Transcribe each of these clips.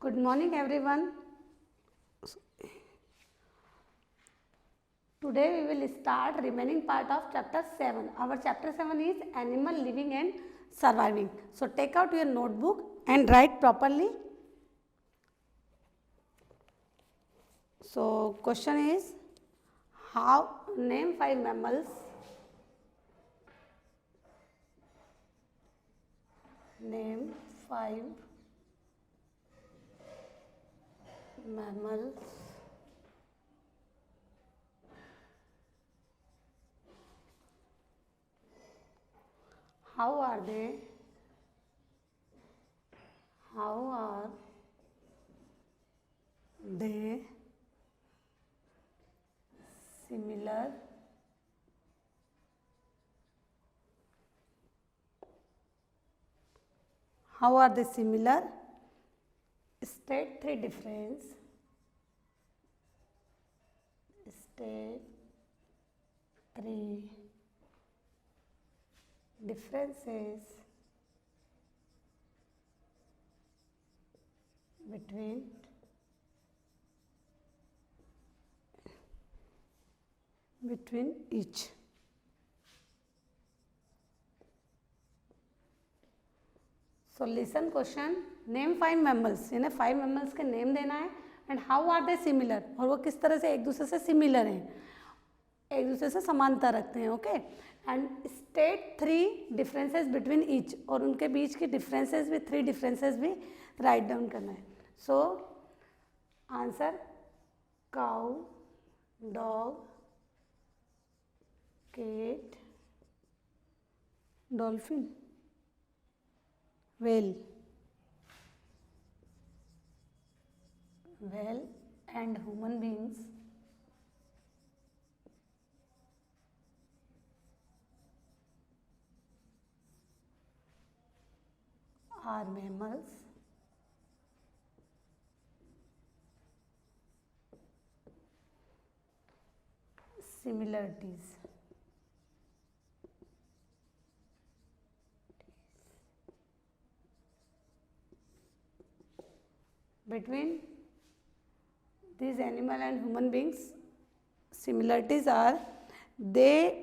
Good morning, everyone. Today we will start remaining part of chapter 7. Our chapter 7 is animal living and surviving. So take out your notebook and write properly. So question is, how name 5 mammals. Name 5 mammals how are they similar state 3 difference state 3 differences between each. So listen question, name 5 mammals, यानी 5 mammals के name देना है and how are they similar, और वो किस तरह से एक दूसरे से सिमिलर हैं, एक दूसरे से समानता रखते हैं. Okay, and state 3 differences between each, और उनके बीच की डिफरेंसेस भी 3 डिफरेंसेस भी राइट डाउन करना है. So answer cow, dog, cat, dolphin, whale and human beings are mammals similarities between these animal and human beings. Similarities are they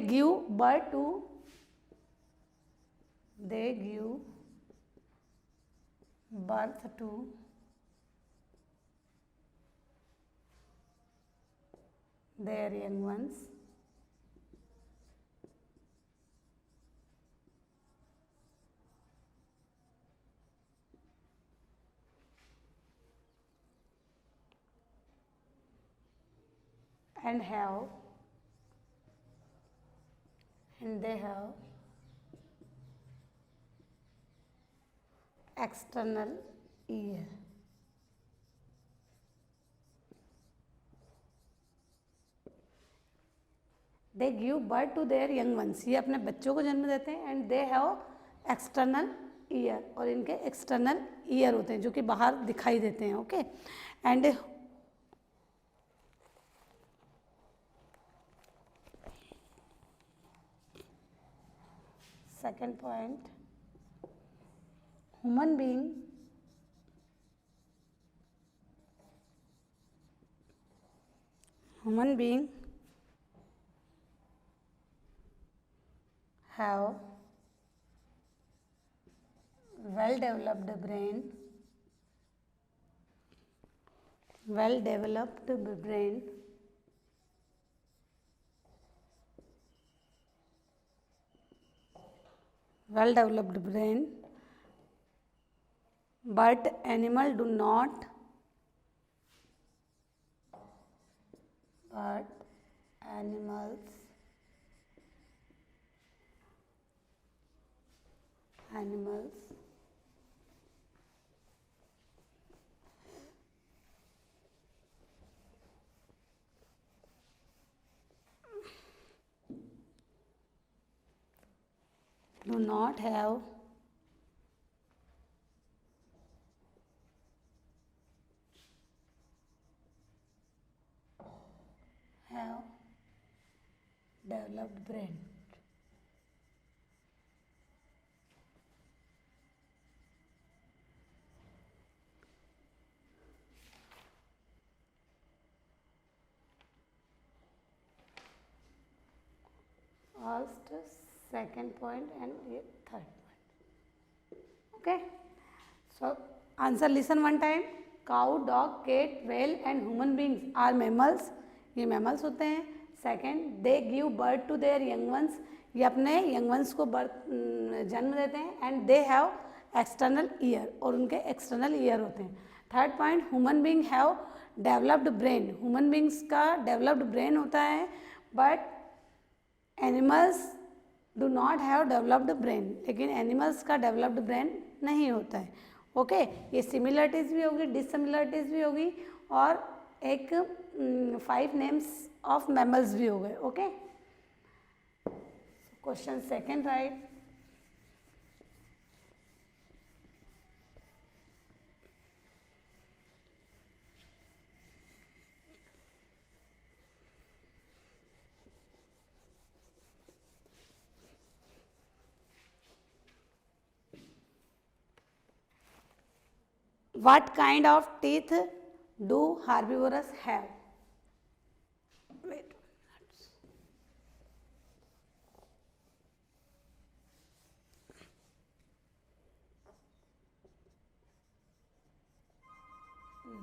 give birth to their young ones. And they have external ear. They give birth to their young ones. ये अपने बच्चों को जन्म देते हैं. And they have external ear, और इनके external ear होते हैं जो कि बाहर दिखाई देते हैं. Okay, and second point, human being have well developed brain but animals do not have developed brain. First, second point and ये third point. Okay, so answer listen one time. Cow, dog, cat, whale and human beings are mammals. ये mammals होते हैं. Second, they give birth to their young ones. ये अपने young ones को जन्म देते हैं. And they have external ear, और उनके एक्सटर्नल ईयर होते हैं. Third point, human being have developed brain. Human beings का डेवलप्ड ब्रेन होता है, but animals do not have developed brain. लेकिन एनिमल्स का डेवलप्ड ब्रेन नहीं होता है. ओके, ये सिमिलरिटीज़ भी होगी, डिससिमिलरिटीज़ भी होगी, और एक 5 नेम्स ऑफ मैमल्स भी हो गए. Okay, question second right. What kind of teeth do herbivores have? Wait.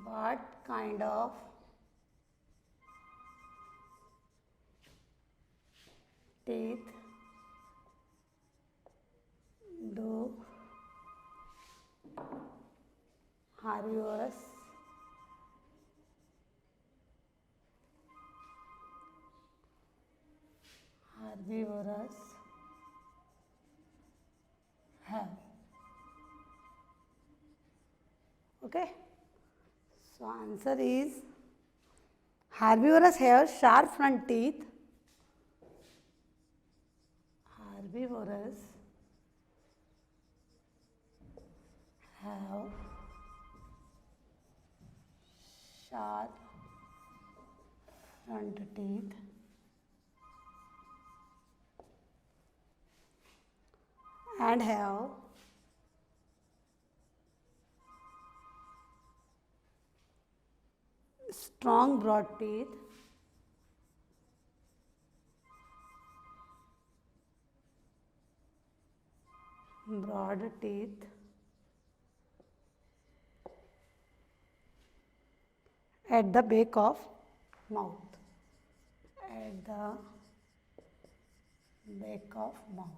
What kind of teeth do herbivores have? Okay, so answer is herbivores have sharp front teeth. Herbivores have sharp front teeth and have strong broad teeth. Broad teeth at the back of mouth. At the back of mouth.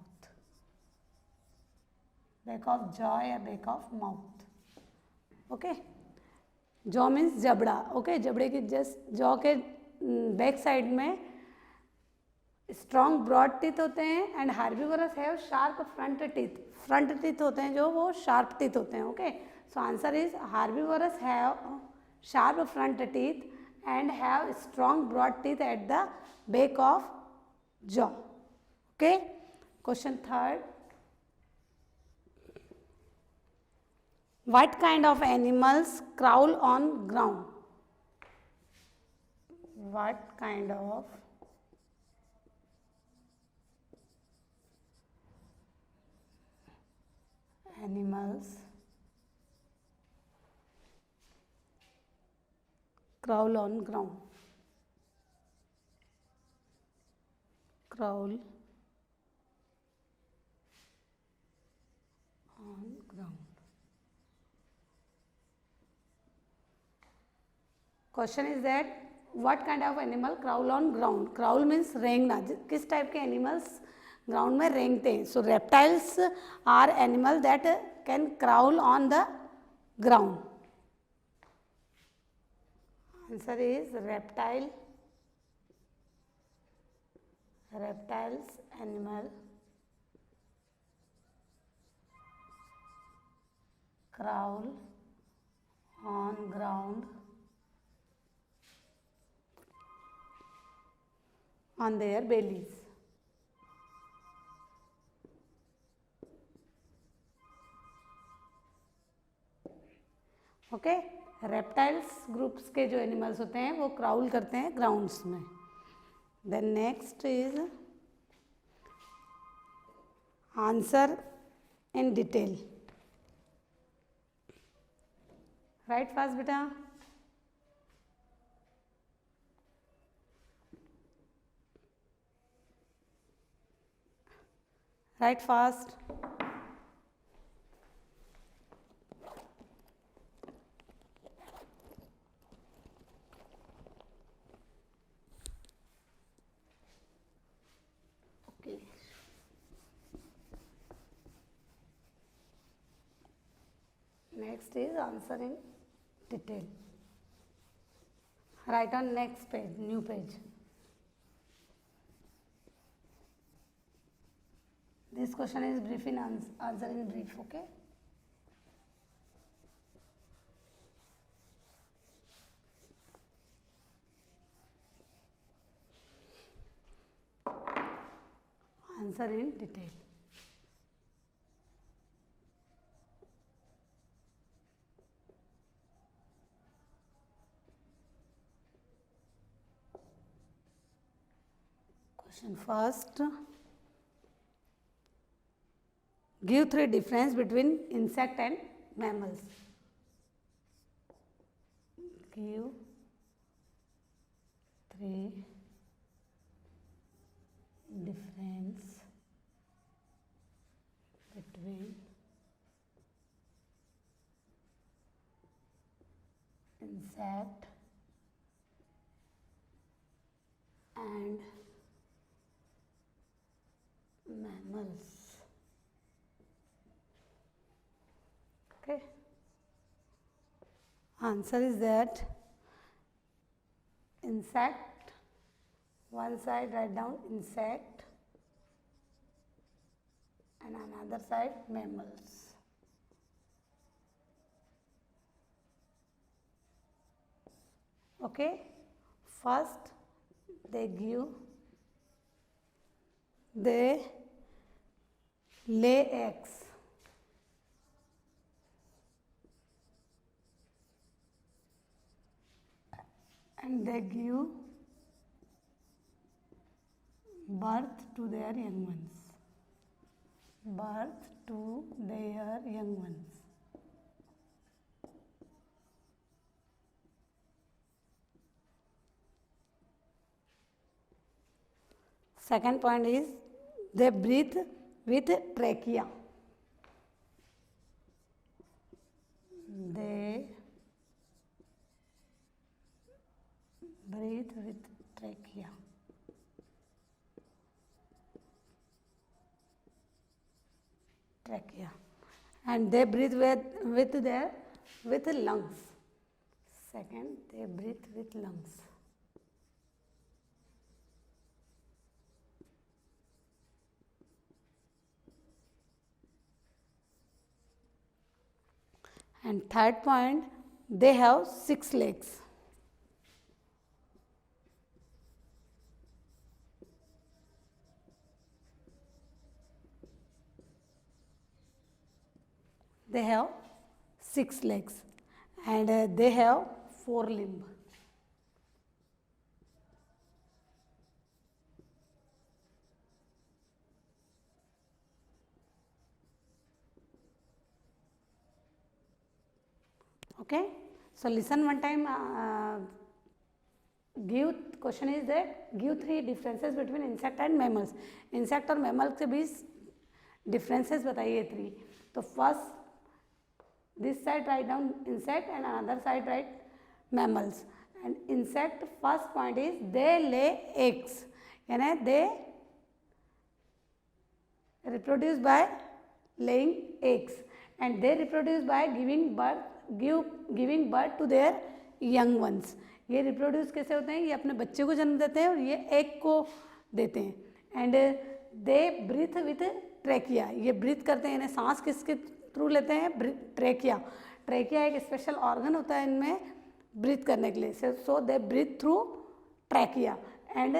Back of jaw या back of mouth. Okay. Jaw means जबड़ा. Okay, जबड़े की just jaw के back side में strong broad teeth होते हैं. And herbivores have sharp front teeth. Front teeth होते हैं जो वो शार्प टीथ होते हैं. Okay, so answer is herbivores have sharp front teeth and have strong broad teeth at the back of jaw. Okay, question third. What kind of animals crawl on ground? What kind of animals crawl on ground? Crawl on ground. Question is that what kind of animal crawl on ground. Crawl means रेंगना. किस type के animals ground में रेंगते हैं? So reptiles are animal that can crawl on the ground. Answer is reptile. Reptiles animal crawl on ground on their bellies. Okay, reptiles groups के जो animals होते हैं वो क्राउल करते हैं ग्राउंड्स में. Then next is answer in detail. Write fast बेटा. Write fast. Okay. Next is answer in detail. Write on next page, new page. This question is brief in answer in brief, okay? Answer in detail. Question first. Give three difference between insect and mammals. Give three difference between insect and mammals. Okay. Answer is that insect, one side write down insect and another side mammals. Okay. First they lay eggs. And they give birth to their young ones. Birth to their young ones. Second point is they breathe with trachea. They breathe with trachea. And they breathe with lungs. Second, they breathe with lungs. And third point, they have 6 legs. They have 6 legs and they have 4 limbs. Okay, so listen one time. Question is that give 3 differences between insect and mammals. Insect और mammals के बीच differences बताइए 3. तो first this side write down insect and another side write mammals. And insect first point is they lay eggs. यानी they reproduce by laying eggs and they reproduce by giving birth to their young ones. ये reproduce कैसे होते हैं? ये अपने बच्चे को जन्म देते हैं और ये एग को देते हैं. And they breathe with trachea. ये ब्रीथ करते हैं, यानी सांस किसके थ्रू लेते हैं? ट्रैकिया. ट्रैकिया एक स्पेशल ऑर्गन होता है इनमें ब्रीथ करने के लिए. So they breathe through trachea and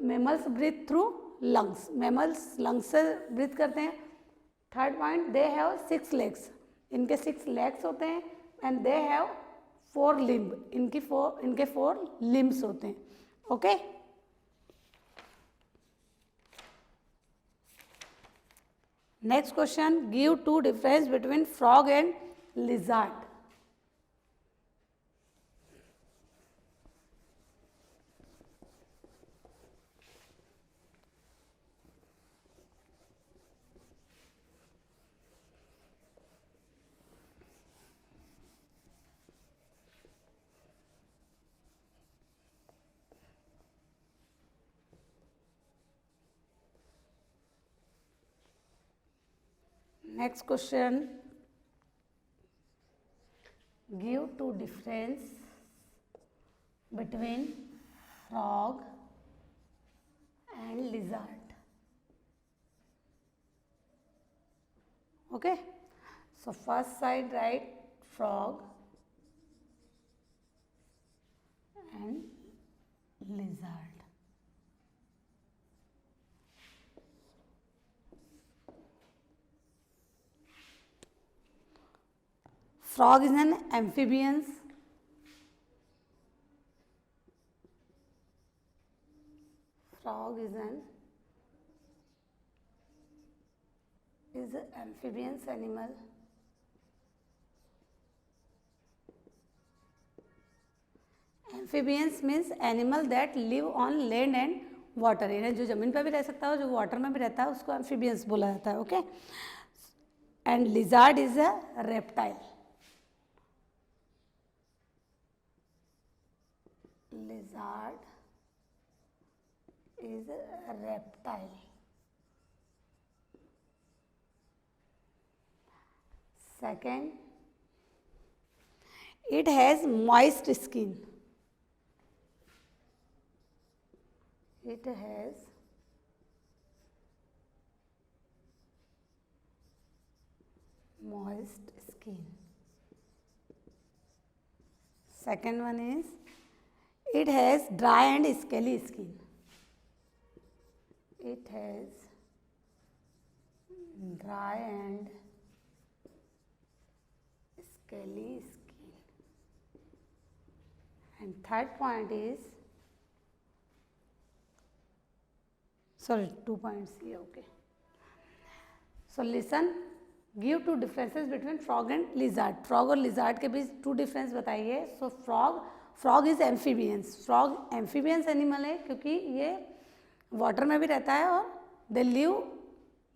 mammals breathe through lungs. Mammals lungs से ब्रीथ करते हैं. Third point, they have 6 legs. इनके 6 लेग्स होते हैं एंड दे हैव 4 लिम्ब. इनके 4 लिम्ब्स होते हैं. Okay. Next question, give 2 difference between frog and lizard. Next question. Give two difference between frog and lizard. Okay. So first side write frog and lizard. Frog is an amphibian. Frog is an amphibious animal. Amphibians means animal that live on land and water. यानी जो जमीन पर भी रह सकता है, जो water में भी रहता है, उसको amphibians बोला जाता है. Okay. And lizard is a reptile. Lizard is a reptile. Second, it has moist skin. It has moist skin. Second one is it has dry and scaly skin. It has dry and scaly skin. And third point is, sorry, 2 points here. Okay. So listen, give two differences between frog and lizard. Frog और lizard के बीच two difference बताइए. So frog is amphibians. Frog amphibians animal है क्योंकि ये water में भी रहता है और they live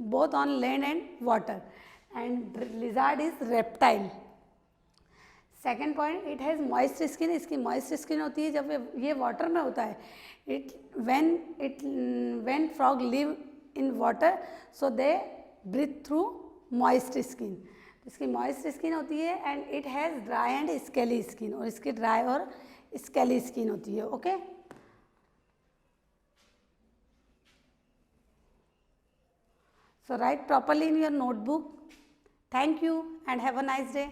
both on land and water. And lizard is reptile. Second point, it has moist skin. इसकी मॉइस्ट स्किन होती है जब ये वाटर में होता है. When frog live in water so they breathe through moist skin. इसकी moist skin होती है. And it has dry and scaly skin. और इसकी ड्राई और स्केली स्किन होती है. Okay. So write properly in your notebook. Thank you and have a nice day.